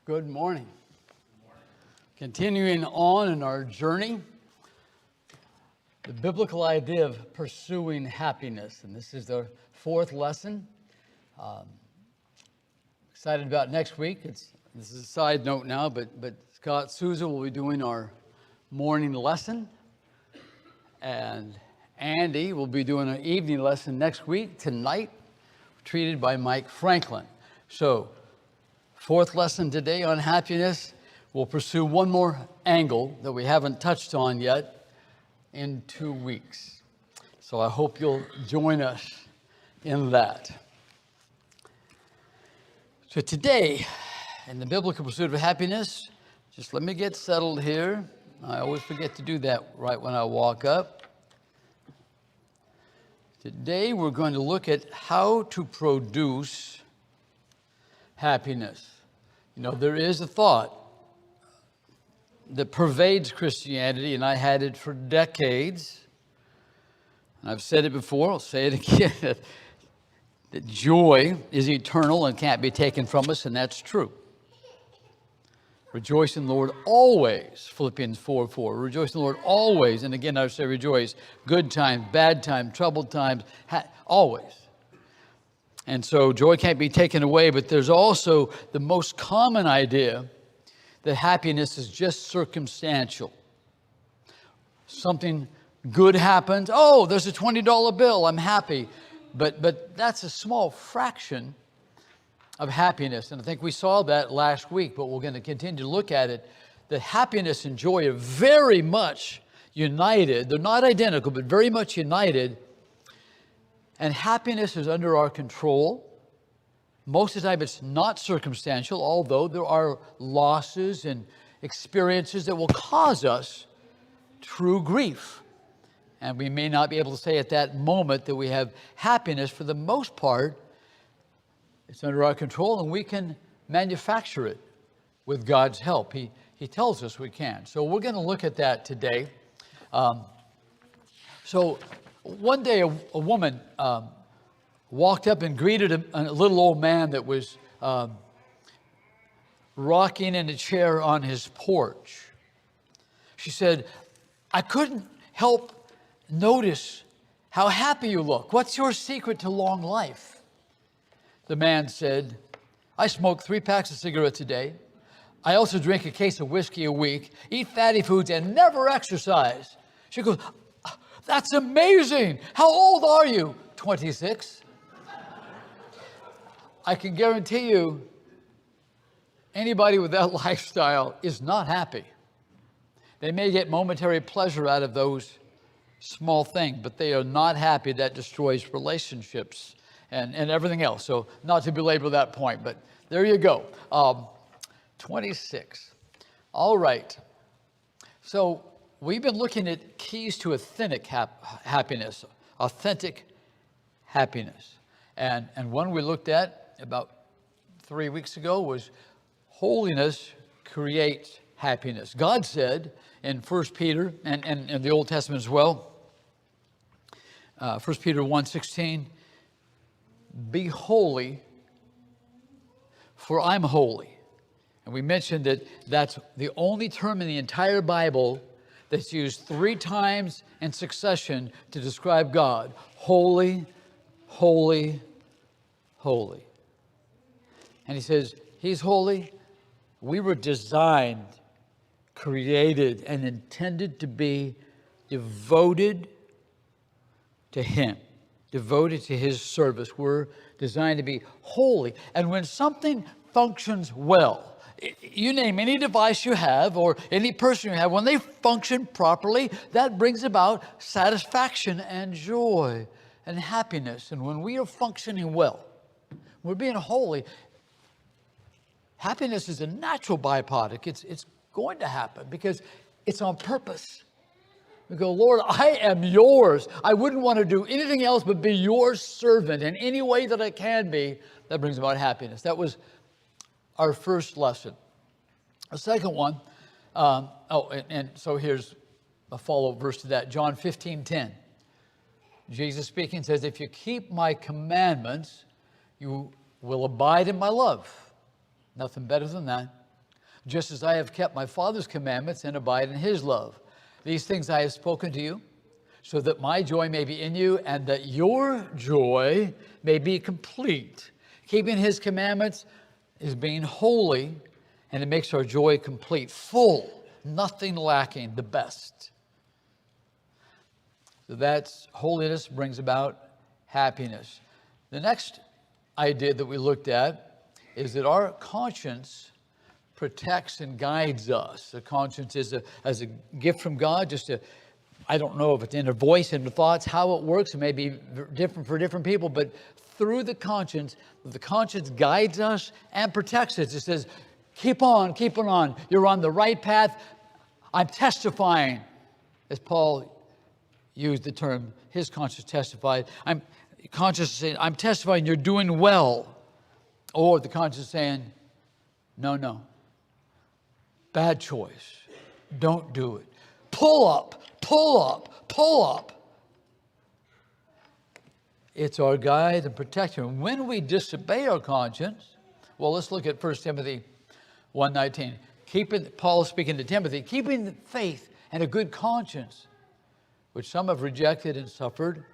Good morning. Continuing on in our journey, the biblical idea of pursuing happiness. And this is the fourth lesson. Excited about next week. This is a side note now, but Scott Souza will be doing our morning lesson. And Andy will be doing an evening lesson next week, tonight, treated by Mike Franklin. So, fourth lesson today on happiness. We'll pursue one more angle that we haven't touched on yet in 2 weeks. So I hope you'll join us in that. So today, in the biblical pursuit of happiness, just let me get settled here. I always forget to do that right when I walk up. Today we're going to look at how to produce happiness. You know, there is a thought that pervades Christianity, and I had it for decades. And I've said it before, I'll say it again, that joy is eternal and can't be taken from us, and that's true. Rejoice in the Lord always, Philippians 4:4. Rejoice in the Lord always, and again I say rejoice, good times, bad times, troubled times, always. And so joy can't be taken away, but there's also the most common idea that happiness is just circumstantial. Something good happens, oh, there's a $20 bill, I'm happy. But that's a small fraction of happiness. And I think we saw that last week, but we're going to continue to look at it, that happiness and joy are very much united. They're not identical, but very much united. And happiness is under our control. Most of the time it's not circumstantial, although there are losses and experiences that will cause us true grief. And we may not be able to say at that moment that we have happiness. For the most part, it's under our control, and we can manufacture it with God's help. He tells us we can. So we're going to look at that today. So one day a woman walked up and greeted a little old man that was rocking in a chair on his porch. She said, "I couldn't help notice how happy you look. What's your secret to long life?" The man said, "I smoke 3 packs of cigarettes a day. I also drink a case of whiskey a week, eat fatty foods, and never exercise." She goes, "That's amazing. How old are you?" 26. I can guarantee you, anybody with that lifestyle is not happy. They may get momentary pleasure out of those small things, but they are not happy. That destroys relationships and everything else. So not to belabor that point, but there you go. 26. All right. So we've been looking at keys to authentic happiness. Authentic happiness. And one we looked at about 3 weeks ago was holiness creates happiness. God said in 1 Peter and in the Old Testament as well, 1 Peter 1:16, "Be holy, for I'm holy." And we mentioned that that's the only term in the entire Bible that's used 3 times in succession to describe God. Holy, holy, holy. And he says, He's holy. We were designed, created, and intended to be devoted to Him, devoted to His service. We're designed to be holy. And when something functions well, you name any device you have or any person you have, when they function properly, that brings about satisfaction and joy and happiness. And when we are functioning well, we're being holy, happiness is a natural byproduct. It's going to happen because it's on purpose. We go, "Lord, I am yours. I wouldn't want to do anything else but be your servant in any way that I can be." That brings about happiness. That was our first lesson. The second one, and so here's a follow-up verse to that. John 15:10. Jesus speaking says, "If you keep my commandments, you will abide in my love." Nothing better than that. just as I have kept my Father's commandments and abide in his love. These things I have spoken to you, so that my joy may be in you and that your joy may be complete. Keeping his commandments is being holy, and it makes our joy complete, full, nothing lacking, the best. So that's holiness brings about happiness. The next idea that we looked at is that our conscience protects and guides us. The conscience is as a gift from God, I don't know if it's in a voice, in the thoughts, how it works. It may be different for different people, but through the conscience guides us and protects us. It says, keep on. You're on the right path. I'm testifying, as Paul used the term, his conscience testified. I'm conscious, I'm testifying you're doing well. Or the conscience saying, no, bad choice. Don't do it. Pull up. It's our guide and protector. When we disobey our conscience, well, let's look at 1 Timothy 1:19. Paul is speaking to Timothy, keeping the faith and a good conscience, which some have rejected and suffered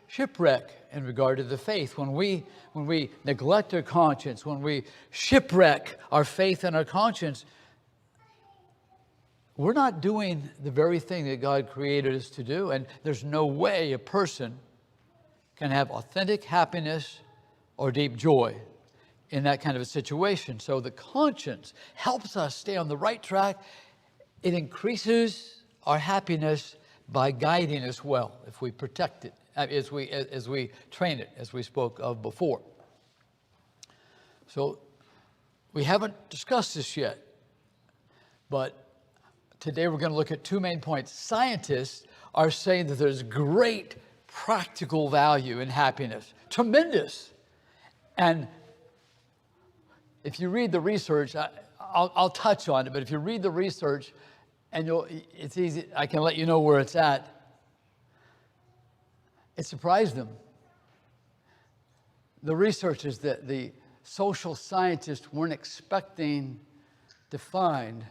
shipwreck in regard to the faith. When we neglect our conscience, when we shipwreck our faith and our conscience, we're not doing the very thing that God created us to do. And there's no way a person can have authentic happiness or deep joy in that kind of a situation. So the conscience helps us stay on the right track. It increases our happiness by guiding us well, if we protect it, as we train it, as we spoke of before. So we haven't discussed this yet, but today we're going to look at two main points. Scientists are saying that there's great practical value in happiness, tremendous. And if you read the research, I'll touch on it, but if you read the research, and it's easy, I can let you know where it's at. It surprised them. The researchers, that the social scientists weren't expecting to find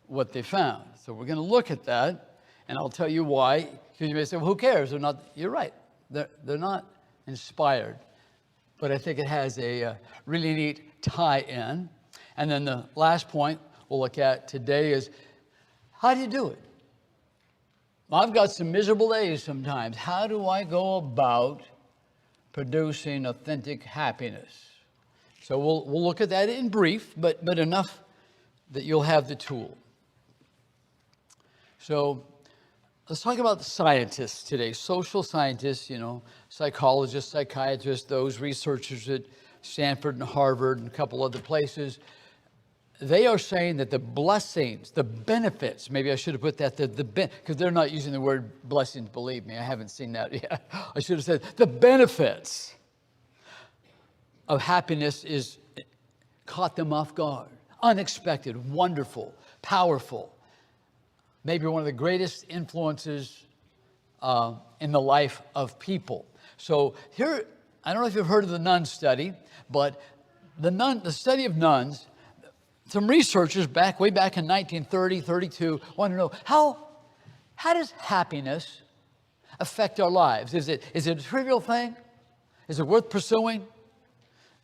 what they found. So we're going to look at that, and I'll tell you why. Because you may say, well, who cares? They're not. You're right. They're not inspired. But I think it has a really neat tie-in. And then the last point we'll look at today is, how do you do it? I've got some miserable days sometimes. How do I go about producing authentic happiness? So we'll look at that in brief, but enough that you'll have the tool. So let's talk about the scientists today, social scientists, psychologists, psychiatrists, those researchers at Stanford and Harvard and a couple other places. They are saying that the blessings, the benefits, maybe I should have put that, because they're not using the word blessings, believe me, I haven't seen that yet. I should have said the benefits of happiness caught them off guard. Unexpected, wonderful, powerful. Maybe one of the greatest influences in the life of people. So here, I don't know if you've heard of the nun study, but the study of nuns, some researchers way back in 1930, 32, want to know how does happiness affect our lives? Is it a trivial thing? Is it worth pursuing?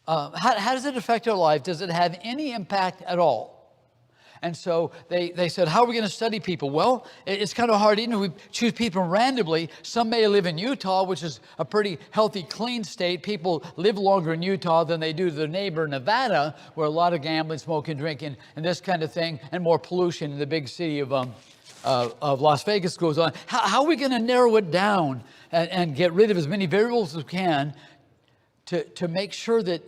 How does it affect our life? Does it have any impact at all? And so they said, how are we going to study people? Well, it's kind of hard. Even if we choose people randomly, some may live in Utah, which is a pretty healthy, clean state. People live longer in Utah than they do their neighbor, Nevada, where a lot of gambling, smoking, drinking, and this kind of thing, and more pollution in the big city of Las Vegas goes on. How are we going to narrow it down and get rid of as many variables as we can to make sure that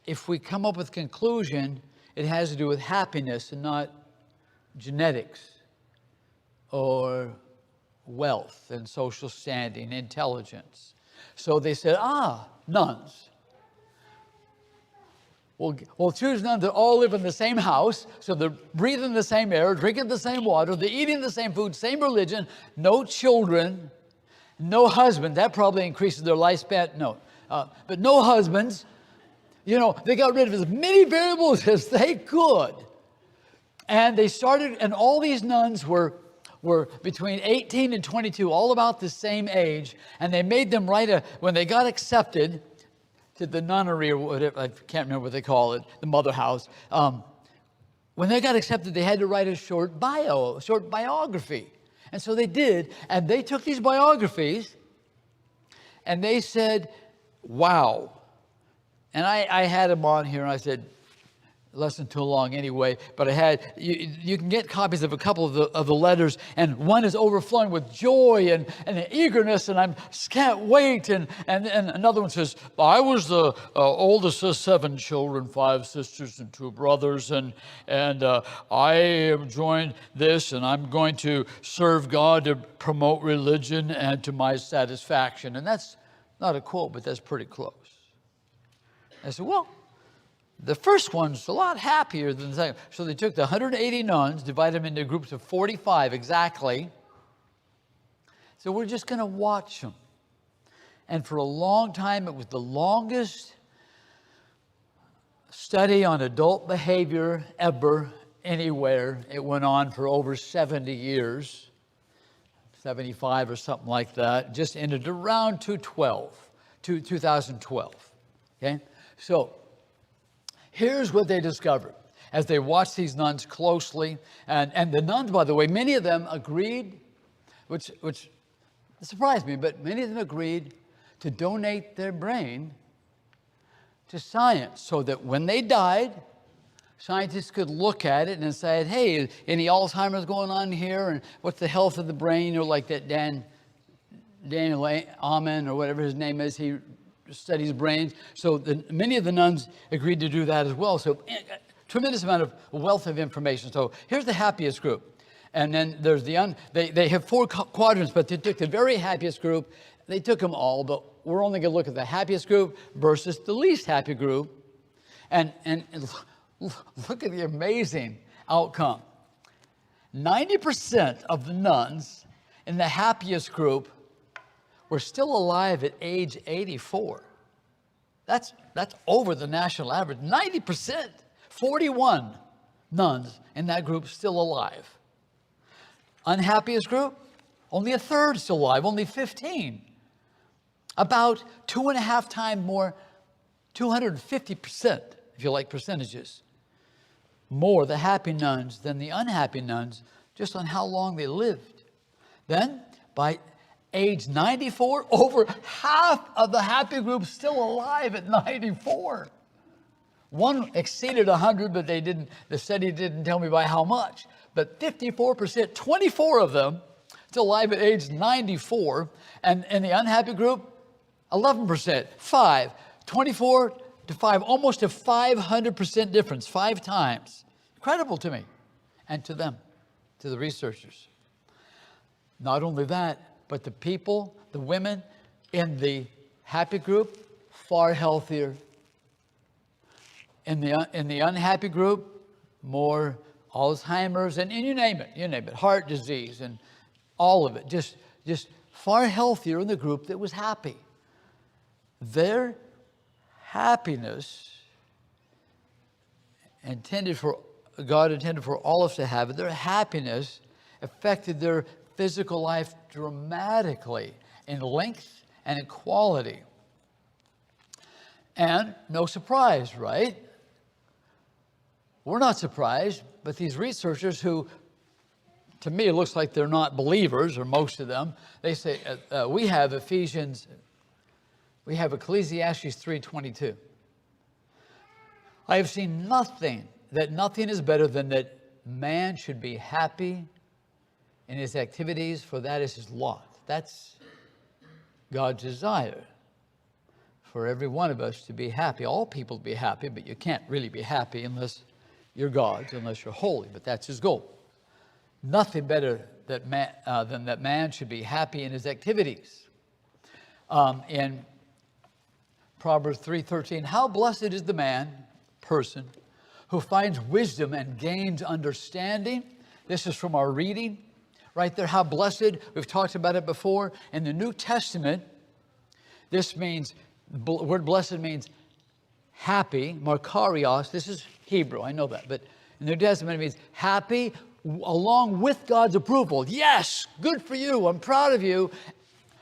if we come up with a conclusion, it has to do with happiness and not genetics or wealth and social standing, intelligence. So they said, nuns. We'll choose nuns that all live in the same house, so they're breathing the same air, drinking the same water, they're eating the same food, same religion, no children, no husband. That probably increases their lifespan. No, but no husbands. They got rid of as many variables as they could And they started, and all these nuns were between 18 and 22, all about the same age. And they made them write when they got accepted to the nunnery or whatever, I can't remember what they call it, the mother house. When they got accepted, they had to write a short biography. And so they did, and they took these biographies and they said, wow. And I had them on here, and I said, less than too long anyway, but I had, you can get copies of a couple of the letters, and one is overflowing with joy and eagerness, and I can't wait, and another one says, I was the oldest of 7 children, 5 sisters and 2 brothers, and I have joined this, and I'm going to serve God to promote religion and to my satisfaction. And that's not a quote, but that's pretty close. I said, well, the first one's a lot happier than the second. So they took the 180 nuns, divided them into groups of 45 exactly. So we're just going to watch them. And for a long time, it was the longest study on adult behavior ever, anywhere. It went on for over 70 years, 75 or something like that. Just ended around 2012. Okay? So here's what they discovered as they watched these nuns closely. And the nuns, by the way, many of them agreed, which surprised me, but many of them agreed to donate their brain to science so that when they died, scientists could look at it and say, hey, any Alzheimer's going on here? And what's the health of the brain? Or like that Daniel Amen or whatever his name is, he studies brains. So many of the nuns agreed to do that as well. So tremendous amount of wealth of information. So here's the happiest group. And then there's they have 4 quadrants, but they took the very happiest group. They took them all, but we're only going to look at the happiest group versus the least happy group. And look at the amazing outcome. 90% of the nuns in the happiest group were still alive at age 84. That's over the national average. 90%, 41 nuns in that group still alive. Unhappiest group, only a third still alive, only 15. About 2.5 times more, 250%, if you like percentages, more the happy nuns than the unhappy nuns, just on how long they lived. Then, by age 94, over half of the happy group still alive at 94. One exceeded 100, but the study didn't tell me by how much. But 54%, 24 of them still alive at age 94. And in the unhappy group, 11%, 5, 24 to 5, almost a 500% difference, 5 times. Incredible to me and to them, to the researchers. Not only that, but the people, the women in the happy group, far healthier. In the unhappy group, more Alzheimer's and you name it, heart disease and all of it. Just far healthier in the group that was happy. Their happiness God intended for all of us to have it. Their happiness affected their physical life dramatically in length and in quality. And no surprise, right? We're not surprised, but these researchers who, to me, it looks like they're not believers, or most of them, they say, we have Ecclesiastes 3:22. I have seen nothing is better than that man should be happy in his activities, for that is his lot. That's God's desire, for every one of us to be happy. All people to be happy, but you can't really be happy unless you're God's, unless you're holy, but that's his goal. Nothing better than that man should be happy in his activities. In Proverbs 3:13, how blessed is the person, who finds wisdom and gains understanding. This is from our reading. Right there, how blessed, we've talked about it before. In the New Testament, this means, the word blessed means happy, makarios. This is Hebrew, I know that, but in the New Testament, it means happy along with God's approval. Yes, good for you. I'm proud of you.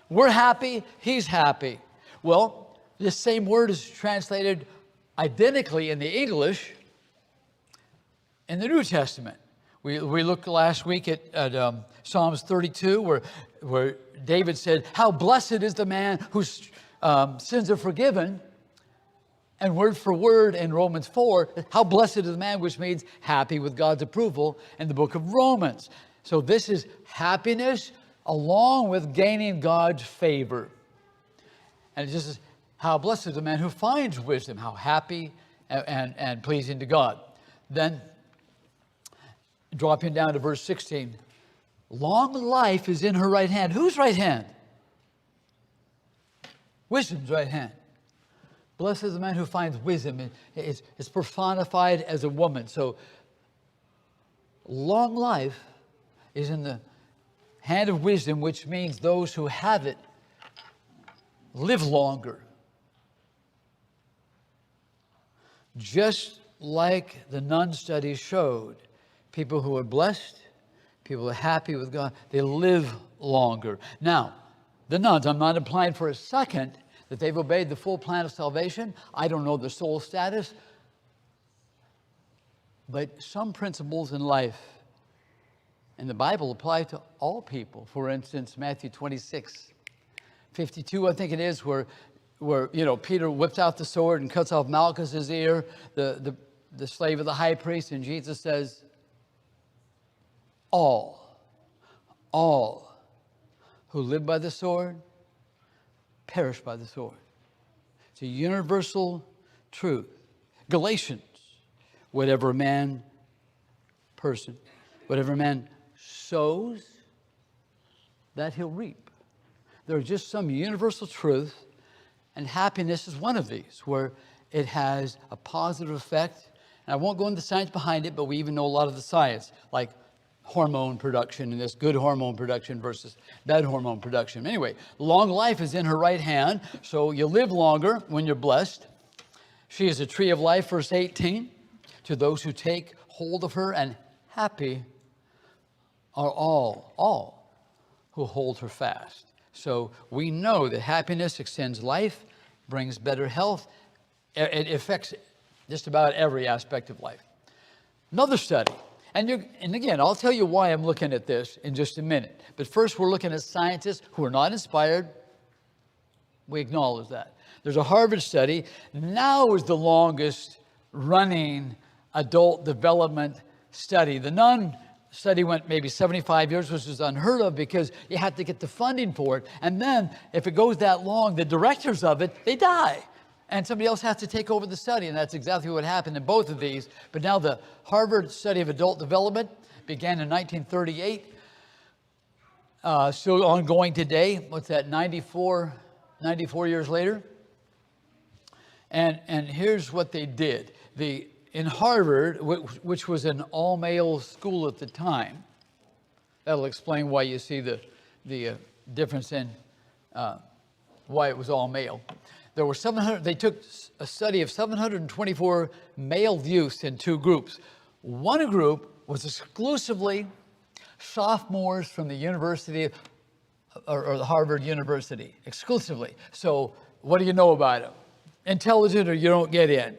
We're happy. He's happy. Well, this same word is translated identically in the English in the New Testament. We looked last week at Psalms 32, where David said, how blessed is the man whose sins are forgiven. And word for word in Romans 4, how blessed is the man, which means happy with God's approval in the book of Romans. So this is happiness along with gaining God's favor. And it just says, how blessed is the man who finds wisdom, how happy and pleasing to God. Then, dropping down to verse 16, long life is in her right hand. Whose right hand? Wisdom's right hand. Blessed is the man who finds wisdom. It's personified as a woman. So long life is in the hand of wisdom, which means those who have it live longer. Just like the nun study showed, people who are blessed, people who are happy with God, they live longer. Now, the nuns, I'm not implying for a second that they've obeyed the full plan of salvation. I don't know their soul status. But some principles in life in the Bible apply to all people. For instance, Matthew 26:52, I think it is, where Peter whips out the sword and cuts off Malchus's ear, the slave of the high priest, and Jesus says, all who live by the sword perish by the sword. It's a universal truth. Galatians, whatever man sows, that he'll reap. There are just some universal truth, and happiness is one of these, where it has a positive effect. And I won't go into the science behind it, but we even know a lot of the science, like hormone production, and this good hormone production versus bad hormone production. Anyway, long life is in her right hand, so you live longer when you're blessed. She is a tree of life, verse 18, to those who take hold of her, and happy are all who hold her fast. So we know that happiness extends life, brings better health. It affects just about every aspect of life. Another study. And again, I'll tell you why I'm looking at this in just a minute. But first, we're looking at scientists who are not inspired. We acknowledge that. There's a Harvard study. Now is the longest running adult development study. The nun study went maybe 75 years, which is unheard of because you had to get the funding for it. And then if it goes that long, the directors of it, they die. And somebody else has to take over the study, and that's exactly what happened in both of these. But now the Harvard study of adult development began in 1938, still ongoing today. What's that, 94 years later? And here's what they did. In Harvard, which was an all-male school at the time, that'll explain why you see the difference in why it was all-male. There were 700. They took a study of 724 male youths in two groups. One group was exclusively sophomores from the University or the Harvard University, exclusively. So what do you know about them? Intelligent or you don't get in.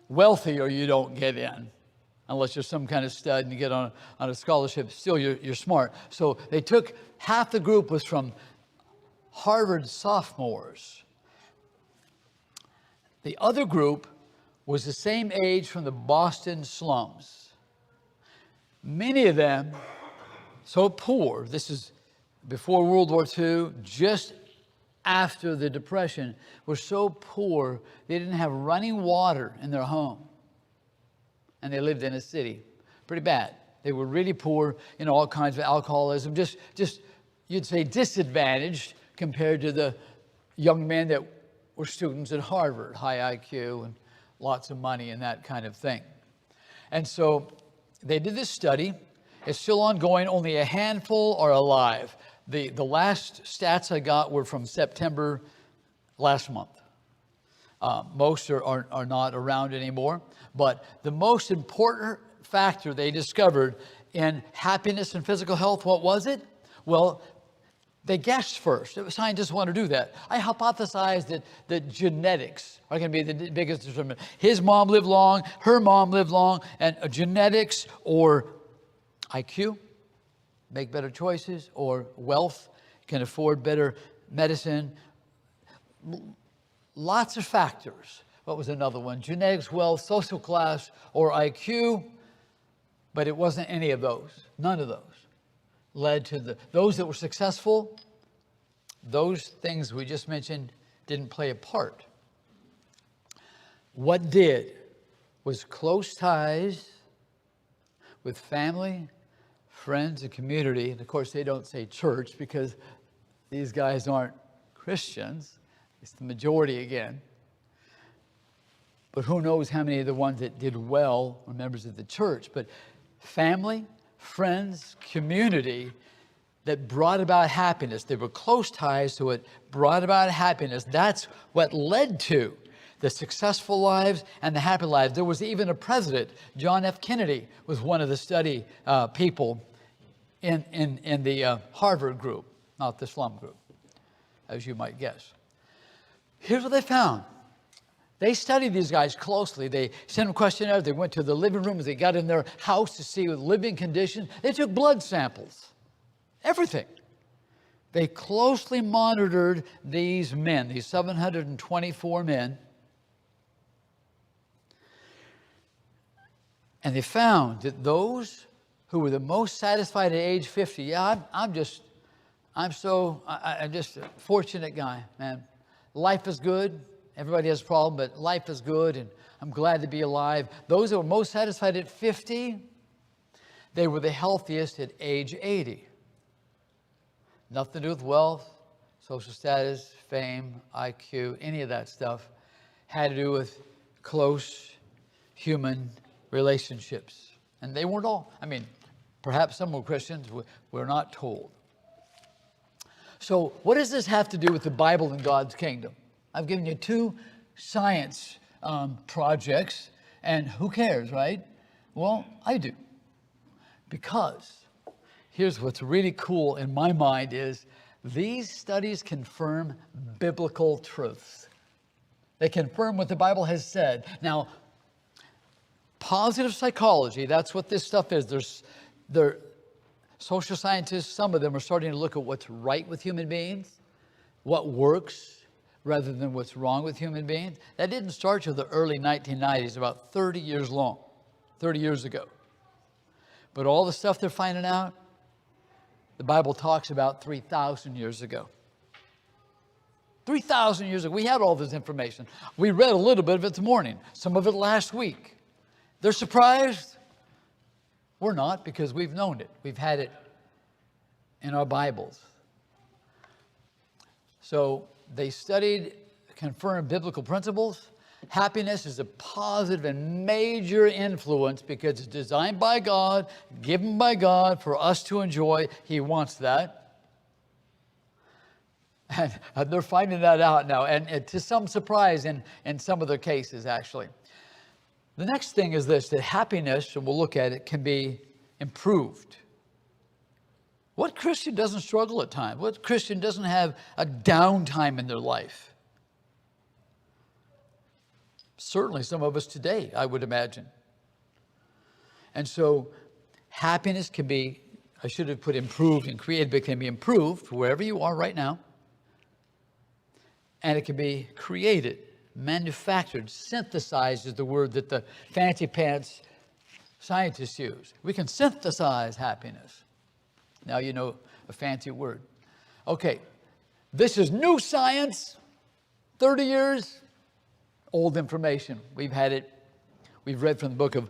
Wealthy or you don't get in. Unless you're some kind of stud and you get on a scholarship, still you're smart. So they took, half the group was from Harvard sophomores. The other group was the same age from the Boston slums. Many of them so poor, this is before World War II, just after the Depression, were so poor they didn't have running water in their home. And they lived in a city. Pretty bad. They were really poor, all kinds of alcoholism, just you'd say disadvantaged compared to the young men that were students at Harvard, high IQ and lots of money and that kind of thing. And so they did this study. It's still ongoing. Only a handful are alive. The last stats I got were from September last month. Most are not around anymore. But the most important factor they discovered in happiness and physical health. What was it? Well, they guessed first. Scientists want to do that. I hypothesized that genetics are going to be the biggest determinant. His mom lived long, her mom lived long, and genetics or IQ, make better choices, or wealth, can afford better medicine. Lots of factors. What was another one? Genetics, wealth, social class, or IQ. But it wasn't any of those. None of those led to those that were successful. Those things we just mentioned didn't play a part. What did was close ties with family, friends, and community. And of course, they don't say church because these guys aren't Christians. It's the majority again. But who knows how many of the ones that did well were members of the church. But family, friends, community that brought about happiness. They were close ties to it, brought about happiness. That's what led to the successful lives and the happy lives. There was even a president, John F. Kennedy, was one of the study people in the Harvard group, not the slum group, as you might guess. Here's what they found. They studied these guys closely. They sent them questionnaires. They went to the living rooms. They got in their house to see the living conditions. They took blood samples, everything. They closely monitored these men, these 724 men. And they found that those who were the most satisfied at age 50, yeah, I'm just a fortunate guy, man. Life is good. Everybody has a problem, but life is good, and I'm glad to be alive. Those that were most satisfied at 50, they were the healthiest at age 80. Nothing to do with wealth, social status, fame, IQ, any of that stuff. Had to do with close human relationships. And they weren't all, perhaps some were Christians, we're not told. So what does this have to do with the Bible and God's kingdom? I've given you 2 science projects, and who cares, right? Well, I do. Because here's what's really cool in my mind is these studies confirm biblical truths. They confirm what the Bible has said. Now, positive psychology, that's what this stuff is. They're social scientists, some of them are starting to look at what's right with human beings, what works, rather than what's wrong with human beings. That didn't start till the early 1990s, about 30 years ago. But all the stuff they're finding out, the Bible talks about 3,000 years ago. 3,000 years ago, we had all this information. We read a little bit of it this morning, some of it last week. They're surprised? We're not, because we've known it. We've had it in our Bibles. So they studied, confirmed biblical principles. Happiness is a positive and major influence because it's designed by God, given by God for us to enjoy. He wants that. And they're finding that out now, and to some surprise in some of their cases, actually. The next thing is this, that happiness, and we'll look at it, can be improved. What Christian doesn't struggle at times? What Christian doesn't have a downtime in their life? Certainly some of us today, I would imagine. And so happiness can be, I should have put improved and created, but it can be improved wherever you are right now. And it can be created, manufactured, synthesized is the word that the fancy pants scientists use. We can synthesize happiness. Now you know a fancy word. Okay, this is new science, 30 years, old information. We've had it, we've read from the book of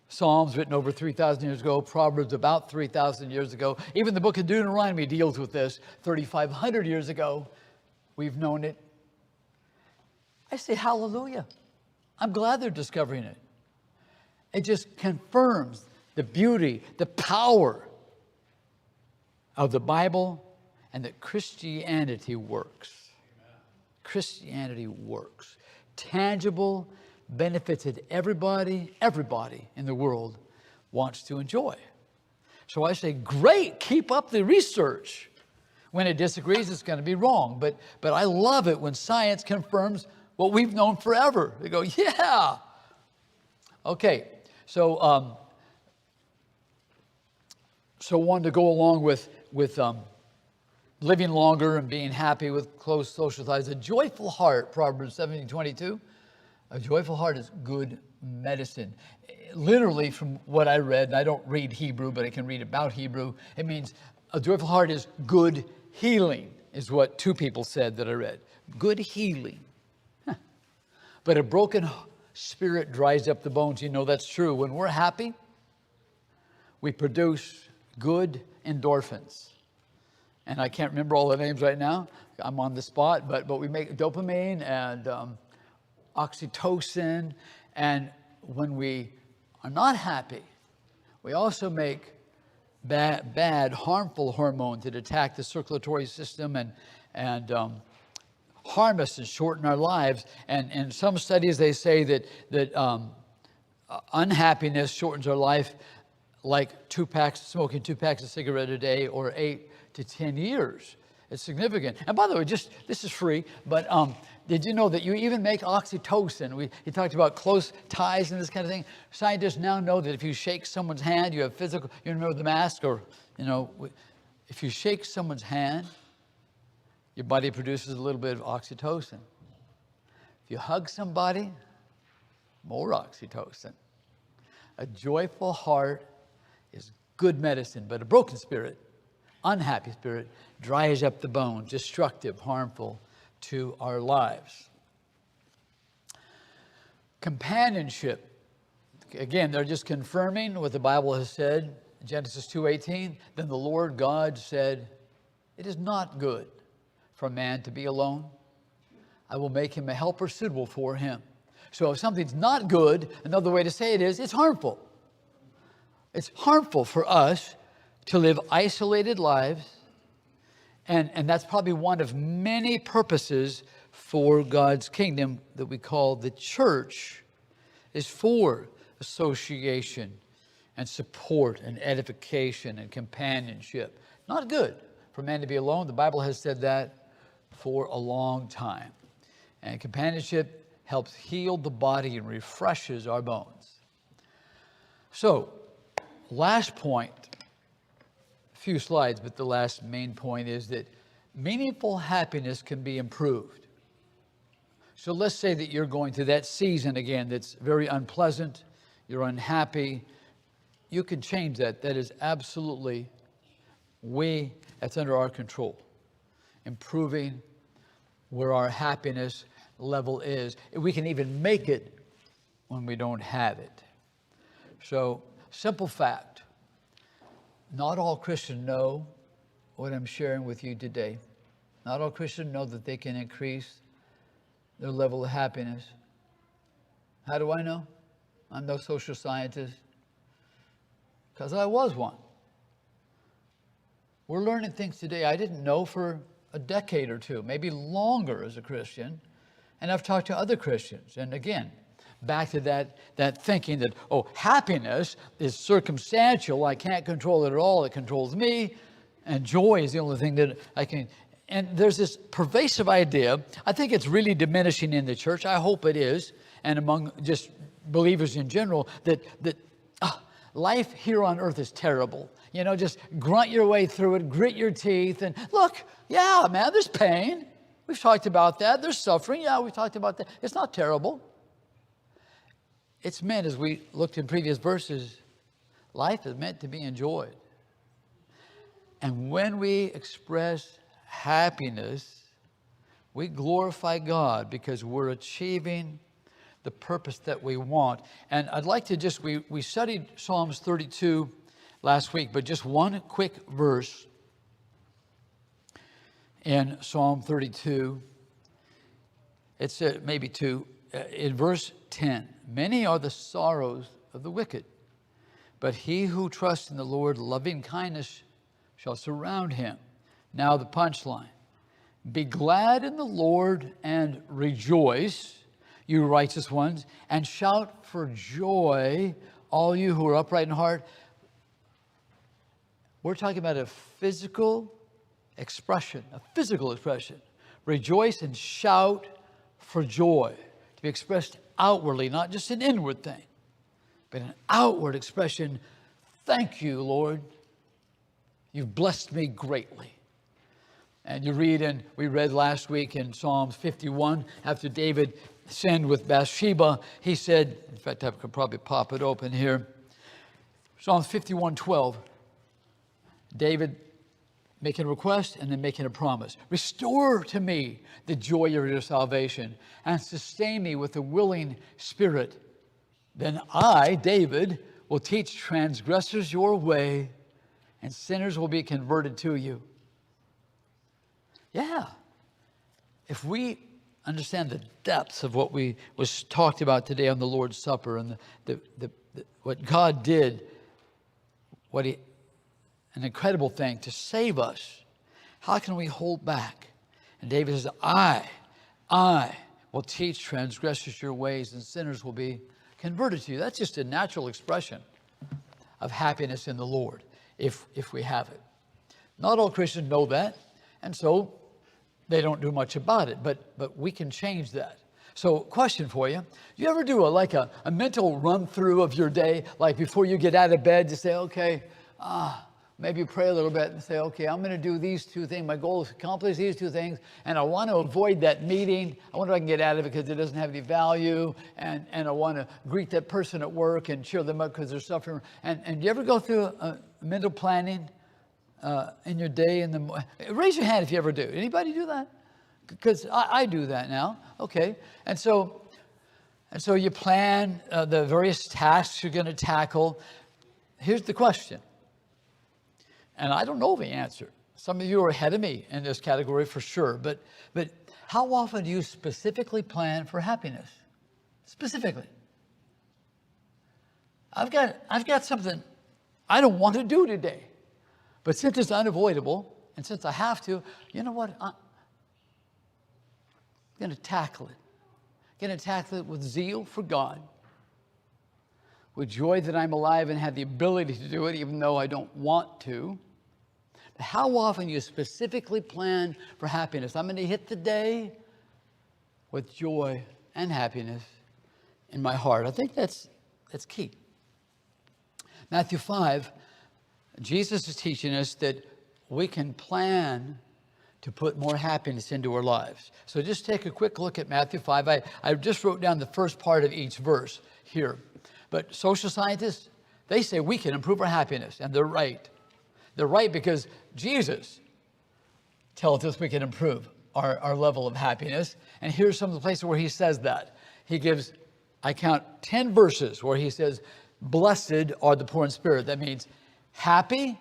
Psalms written over 3,000 years ago, Proverbs about 3,000 years ago. Even the book of Deuteronomy deals with this 3,500 years ago. We've known it. I say hallelujah. I'm glad they're discovering it. It just confirms the beauty, the power of the Bible, and that Christianity works. Amen. Christianity works. Tangible, benefited everybody in the world wants to enjoy. So I say, great, keep up the research. When it disagrees, it's going to be wrong. But I love it when science confirms what we've known forever. They go, yeah. Okay, so one to go along with living longer and being happy with close social ties. A joyful heart, Proverbs 17:22. A joyful heart is good medicine. Literally, from what I read, and I don't read Hebrew, but I can read about Hebrew, it means a joyful heart is good healing, is what two people said that I read. Good healing. But a broken spirit dries up the bones. You know that's true. When we're happy, we produce good endorphins. And I can't remember all the names right now. I'm on the spot, but we make dopamine and oxytocin. And when we are not happy, we also make bad, harmful hormones that attack the circulatory system and harm us and shorten our lives. And in some studies, they say that unhappiness shortens our life like smoking 2 packs of cigarette a day or 8 to 10 years. It's significant. And by the way, this is free, but did you know that you even make oxytocin? He talked about close ties and this kind of thing. Scientists now know that if you shake someone's hand, you have physical, you remember the mask, or, if you shake someone's hand, your body produces a little bit of oxytocin. If you hug somebody, more oxytocin. A joyful heart is good medicine, but a broken spirit, unhappy spirit, dries up the bones, destructive, harmful to our lives. Companionship. Again, they're just confirming what the Bible has said. Genesis 2:18, then the Lord God said, it is not good for man to be alone. I will make him a helper suitable for him. So if something's not good, another way to say it is, it's harmful. It's harmful for us to live isolated lives, and that's probably one of many purposes for God's kingdom that we call the church, is for association and support and edification and companionship. Not good for man to be alone. The Bible has said that for a long time. And companionship helps heal the body and refreshes our bones. So, last point, a few slides, but the last main point is that meaningful happiness can be improved. So let's say that you're going through that season again that's very unpleasant, you're unhappy. You can change that. That is absolutely, that's under our control. Improving where our happiness level is. We can even make it when we don't have it. So, simple fact, not all Christians know what I'm sharing with you today. Not all Christians know that they can increase their level of happiness. How do I know? I'm no social scientist, because I was one. We're learning things today I didn't know for a decade or two, maybe longer as a Christian. And I've talked to other Christians. And again, back to that thinking that, happiness is circumstantial. I can't control it at all. It controls me. And joy is the only thing that I can. And there's this pervasive idea. I think it's really diminishing in the church. I hope it is. And among just believers in general, that life here on earth is terrible. Just grunt your way through it, grit your teeth. And look, yeah, man, there's pain. We've talked about that. There's suffering. Yeah, we've talked about that. It's not terrible. It's meant, as we looked in previous verses, life is meant to be enjoyed. And when we express happiness, we glorify God because we're achieving the purpose that we want. And I'd like to we studied Psalms 32 last week, but just one quick verse. In Psalm 32, it's maybe two, in verse 10, many are the sorrows of the wicked, but he who trusts in the Lord, loving kindness shall surround him. Now the punchline, be glad in the Lord and rejoice, you righteous ones, and shout for joy, all you who are upright in heart. We're talking about a physical expression, Rejoice and shout for joy, to be expressed outwardly, not just an inward thing, but an outward expression. Thank you, Lord. You've blessed me greatly. And you read, and we read last week in Psalms 51, after David sinned with Bathsheba, he said, in fact, I could probably pop it open here. Psalms 51:12, David making a request and then making a promise. Restore to me the joy of your salvation and sustain me with a willing spirit. Then I, David, will teach transgressors your way and sinners will be converted to you. Yeah. If we understand the depths of what we was talked about today on the Lord's Supper and what God did, an incredible thing to save us, how can we hold back? And David says, I will teach transgressors your ways and sinners will be converted to you. That's just a natural expression of happiness in the Lord, if we have it. Not all Christians know that, and so they don't do much about it, but we can change that. So question for you, do you ever do a mental run through of your day, like before you get out of bed to say, okay, maybe you pray a little bit and say, okay, I'm going to do these two things. My goal is to accomplish these two things, and I want to avoid that meeting. I wonder if I can get out of it because it doesn't have any value, and I want to greet that person at work and cheer them up because they're suffering. And do you ever go through a mental planning in your day? Raise your hand if you ever do. Anybody do that? Because I do that now. Okay, and so you plan the various tasks you're going to tackle. Here's the question. And I don't know the answer. Some of you are ahead of me in this category for sure. But how often do you specifically plan for happiness? Specifically. I've got something I don't want to do today. But since it's unavoidable, and since I have to, you know what? I'm going to tackle it. I'm going to tackle it with zeal for God. With joy that I'm alive and have the ability to do it, even though I don't want to. How often you specifically plan for happiness? I'm going to hit the day with joy and happiness in my heart. I think that's key. Matthew 5, Jesus is teaching us that we can plan to put more happiness into our lives. So just take a quick look at Matthew 5. I just wrote down the first part of each verse here. But social scientists, they say we can improve our happiness, and they're right. They're right because Jesus tells us we can improve our level of happiness. And here's some of the places where he says that. He gives, I count 10 verses where he says, blessed are the poor in spirit. That means happy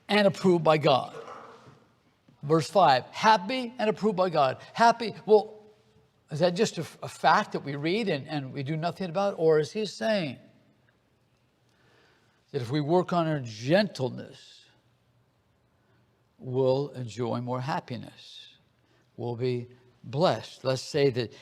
and approved by God. Verse 5, happy and approved by God. Happy, well, is that just a fact that we read and we do nothing about? Or is he saying that if we work on our gentleness, we'll enjoy more happiness? We'll be blessed. Let's say that,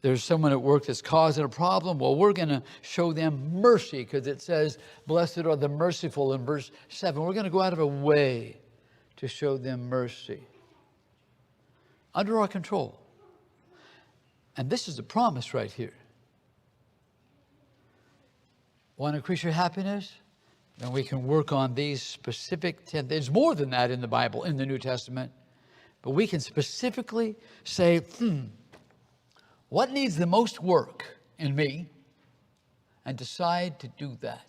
there's someone at work that's causing a problem. Well, we're going to show them mercy because it says, blessed are the merciful in verse 7. We're going to go out of our way to show them mercy. Under our control. And this is the promise right here. Want to increase your happiness? Then we can work on these specific 10. There's more than that in the Bible, in the New Testament. But we can specifically say, what needs the most work in me? And decide to do that.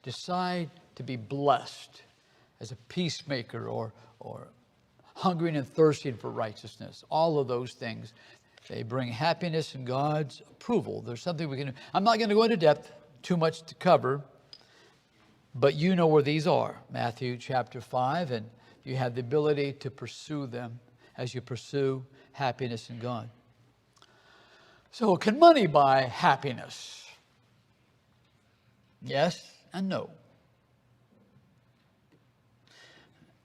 Decide to be blessed as a peacemaker or hungering and thirsting for righteousness. All of those things, they bring happiness and God's approval. There's something we can do. I'm not going to go into depth, too much to cover, but you know where these are. Matthew chapter 5, and you have the ability to pursue them as you pursue happiness in God. So can money buy happiness? Yes and no.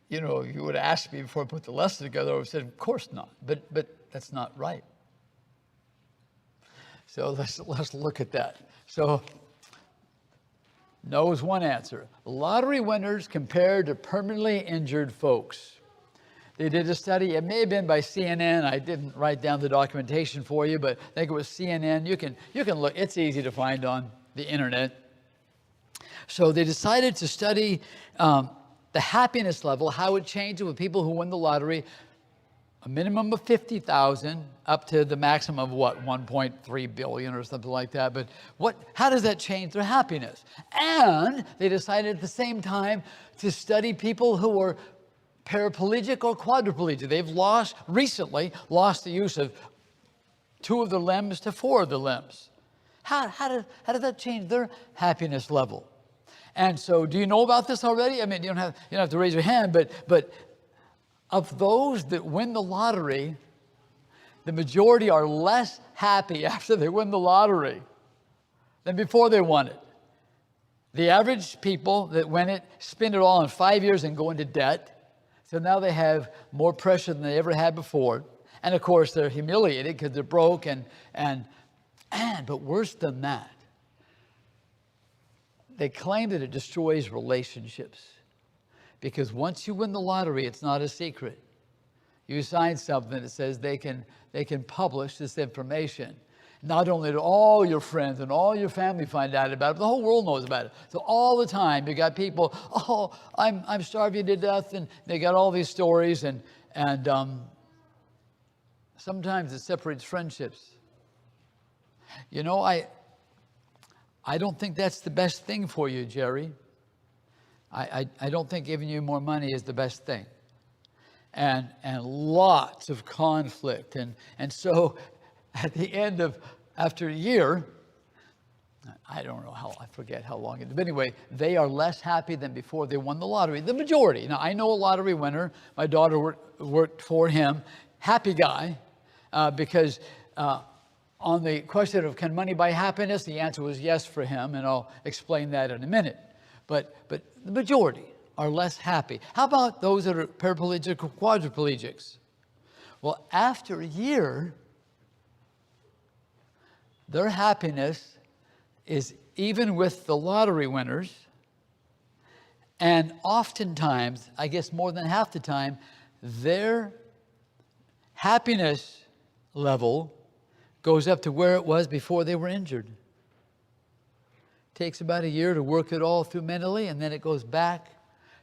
If you would have asked me before I put the lesson together, I would have said, of course not. But that's not right. So let's look at that. So No is one answer. Lottery winners compared to permanently injured folks. They did a study. It may have been by CNN. I didn't write down the documentation for you, but I think it was CNN. You can look. It's easy to find on the internet. So they decided to study the happiness level, how it changes with people who win the lottery, a minimum of 50,000 up to the maximum of what, 1.3 billion or something like that. But how does that change their happiness? And they decided at the same time to study people who were paraplegic or quadriplegic. They've recently lost the use of 2 of the limbs to 4 of the limbs. How does that change their happiness level? And so, do you know about this already? I mean, you don't have to raise your hand, but of those that win the lottery, the majority are less happy after they win the lottery than before they won it. The average people that win it spend it all in 5 years and go into debt. So now they have more pressure than they ever had before. And of course, they're humiliated because they're broke but worse than that, they claim that it destroys relationships. Because once you win the lottery, it's not a secret. You sign something that says they can publish this information. Not only do all your friends and all your family find out about it, but the whole world knows about it. So all the time you got people, I'm starving to death, and they got all these stories, and sometimes it separates friendships. You know, I don't think that's the best thing for you, Jerry. I don't think giving you more money is the best thing. And lots of conflict. And so at the end after a year, I forget how long it is. But anyway, they are less happy than before they won the lottery. The majority. Now, I know a lottery winner. My daughter worked for him. Happy guy. Because on the question of can money buy happiness, the answer was yes for him. And I'll explain that in a minute. But the majority are less happy. How about those that are paraplegic or quadriplegics? Well, after a year, their happiness is even with the lottery winners. And oftentimes, I guess more than half the time, their happiness level goes up to where it was before they were injured. Takes about a year to work it all through mentally, and then it goes back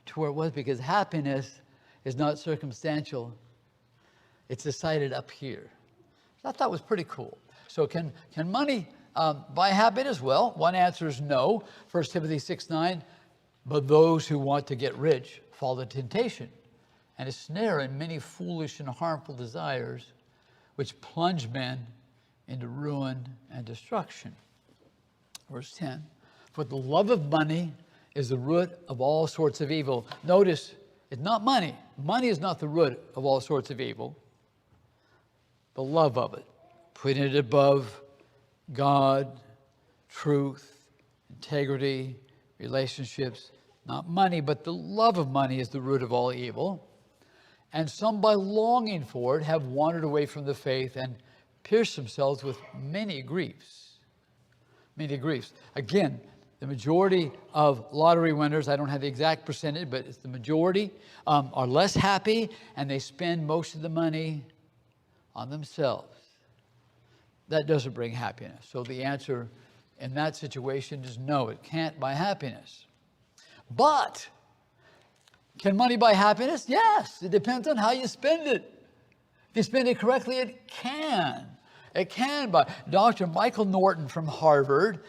to where it was, because happiness is not circumstantial. It's decided up here. I thought that was pretty cool. So can money buy happiness? Well, one answer is no. 1 Timothy 6:9, but those who want to get rich fall into temptation and a snare in many foolish and harmful desires, which plunge men into ruin and destruction. Verse 10. For the love of money is the root of all sorts of evil. Notice, it's not money. Money is not the root of all sorts of evil. The love of it. Putting it above God, truth, integrity, relationships. Not money, but the love of money is the root of all evil. And some, by longing for it, have wandered away from the faith and pierced themselves with many griefs. Many griefs. Again, the majority of lottery winners, I don't have the exact percentage, but it's the majority, are less happy, and they spend most of the money on themselves. That doesn't bring happiness. So the answer in that situation is no, it can't buy happiness. But can money buy happiness? Yes, it depends on how you spend it. If you spend it correctly, it can. It can buy. Dr. Michael Norton from Harvard,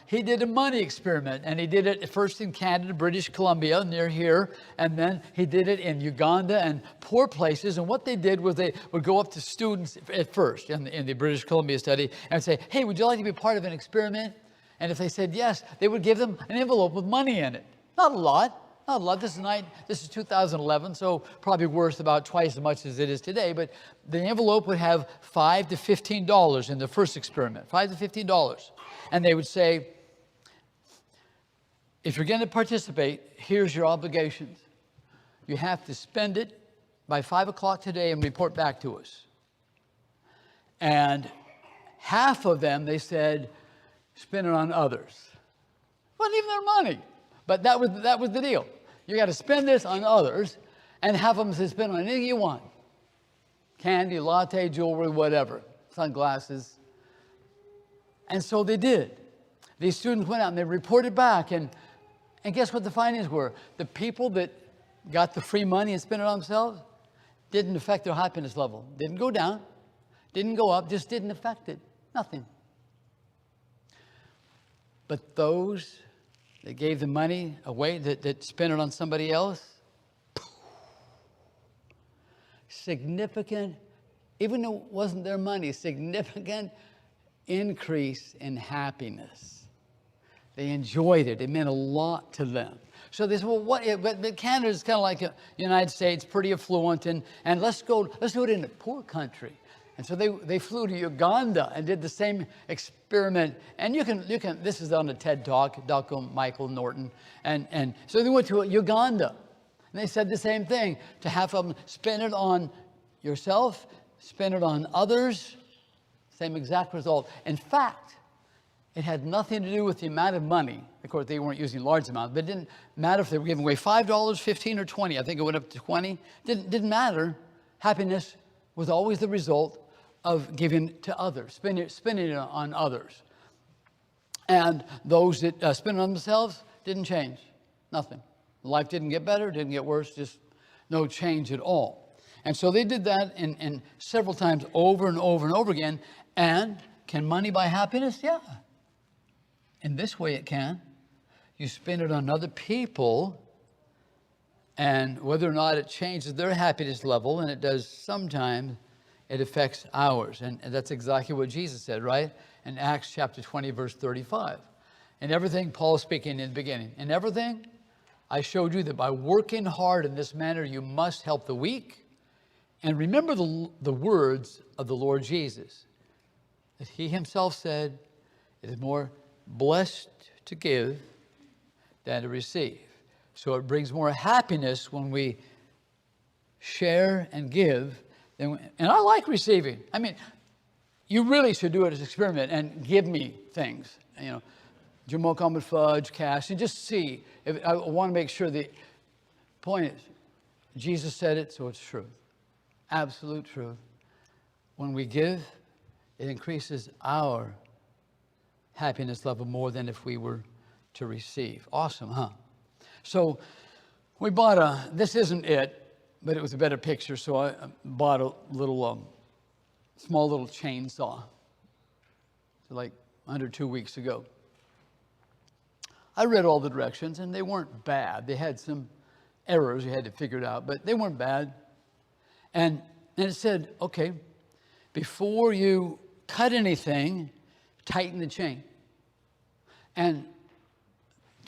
he did a money experiment, and he did it first in Canada, British Columbia, near here, and then he did it in Uganda and poor places. And what they did was they would go up to students at first in the British Columbia study and say, hey, would you like to be part of an experiment? And if they said yes, they would give them an envelope with money in it. Not a lot. Not a lot. This is 2011, so probably worth about twice as much as it is today. But the envelope would have $5 to $15 in the first experiment, $5 to $15. And they would say, if you're going to participate, here's your obligations. You have to spend it by 5 o'clock today and report back to us. And half of them, they said, spend it on others. Wasn't even their money. But that was the deal. You got to spend this on others and have them to spend on anything you want. Candy, latte, jewelry, whatever. Sunglasses. And so they did. These students went out and they reported back. And guess what the findings were? The people that got the free money and spent it on themselves didn't affect their happiness level. Didn't go down. Didn't go up. Just didn't affect it. Nothing. But those that gave the money away, that spent it on somebody else, significant, even though it wasn't their money, significant increase in happiness. They enjoyed it. It meant a lot to them. So they said, well, but Canada is kind of like the United States, pretty affluent, and let's do it in a poor country. And so they flew to Uganda and did the same experiment. And you can this is on a TED Talk, Dr. Michael Norton. And so they went to Uganda. And they said the same thing, to have them spend it on yourself, spend it on others, same exact result. In fact, it had nothing to do with the amount of money. Of course, they weren't using large amounts, but it didn't matter if they were giving away $5, $15, or $20. I think it went up to $20. Didn't matter. Happiness was always the result of giving to others, spending it on others. And those that spent it on themselves didn't change. Nothing. Life didn't get better, didn't get worse, just no change at all. And so they did that in several times over and over and over again. And can money buy happiness? Yeah. In this way it can. You spend it on other people, and whether or not it changes their happiness level, and it does sometimes, it affects ours. And that's exactly what Jesus said, right? In Acts chapter 20, verse 35. In everything, Paul is speaking in the beginning. In everything, I showed you that by working hard in this manner, you must help the weak. And remember the words of the Lord Jesus, that he himself said, it is more blessed to give than to receive. So it brings more happiness when we share and give. And I like receiving. I mean, you really should do it as an experiment and give me things, Jamoke almond fudge, cash, and just see. I want to make sure the point is, Jesus said it, so it's true. Absolute truth. When we give, it increases our happiness level more than if we were to receive. Awesome, huh? So we bought this isn't it, but it was a better picture, so I bought a little, small little chainsaw, like under 2 weeks ago. I read all the directions, and they weren't bad. They had some errors you had to figure it out, but they weren't bad. And it said, okay, before you cut anything, tighten the chain. And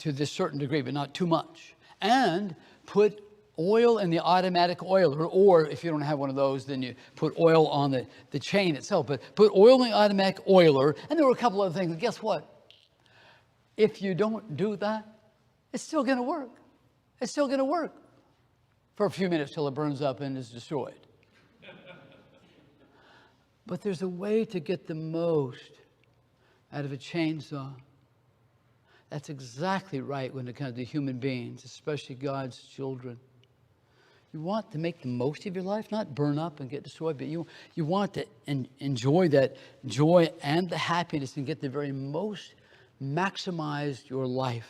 to this certain degree, but not too much. And put oil in the automatic oiler, or if you don't have one of those, then you put oil on the chain itself. But put oil in the automatic oiler, and there were a couple other things. And guess what? If you don't do that, it's still going to work. It's still going to work for a few minutes till it burns up and is destroyed. But there's a way to get the most out of a chainsaw. That's exactly right when it comes to human beings, especially God's children. You want to make the most of your life, not burn up and get destroyed, but you want to enjoy that joy and the happiness and get the very most, maximize your life.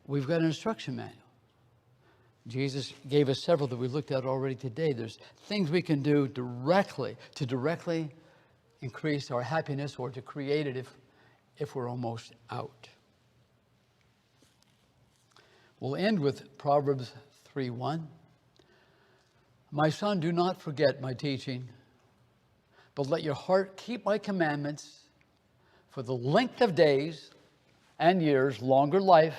We've got an instruction manual. Jesus gave us several that we looked at already today. There's things we can do directly increase our happiness or to create it if we're almost out. We'll end with Proverbs 3:1. My son, do not forget my teaching, but let your heart keep my commandments, for the length of days and years, longer life.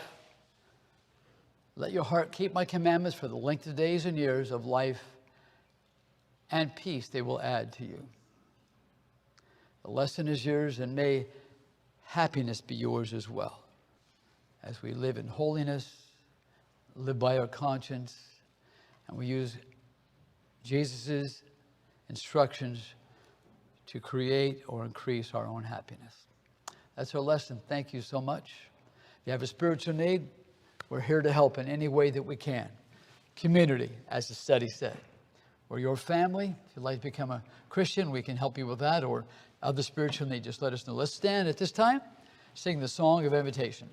Let your heart keep my commandments, for the length of days and years of life and peace they will add to you. The lesson is yours, and may happiness be yours as well, as we live in holiness, live by our conscience, and we use Jesus' instructions to create or increase our own happiness. That's our lesson. Thank you so much. If you have a spiritual need, we're here to help in any way that we can. Community, as the study said. Or your family, if you'd like to become a Christian, we can help you with that, or other spiritual need. Just let us know. Let's stand at this time, sing the song of invitation.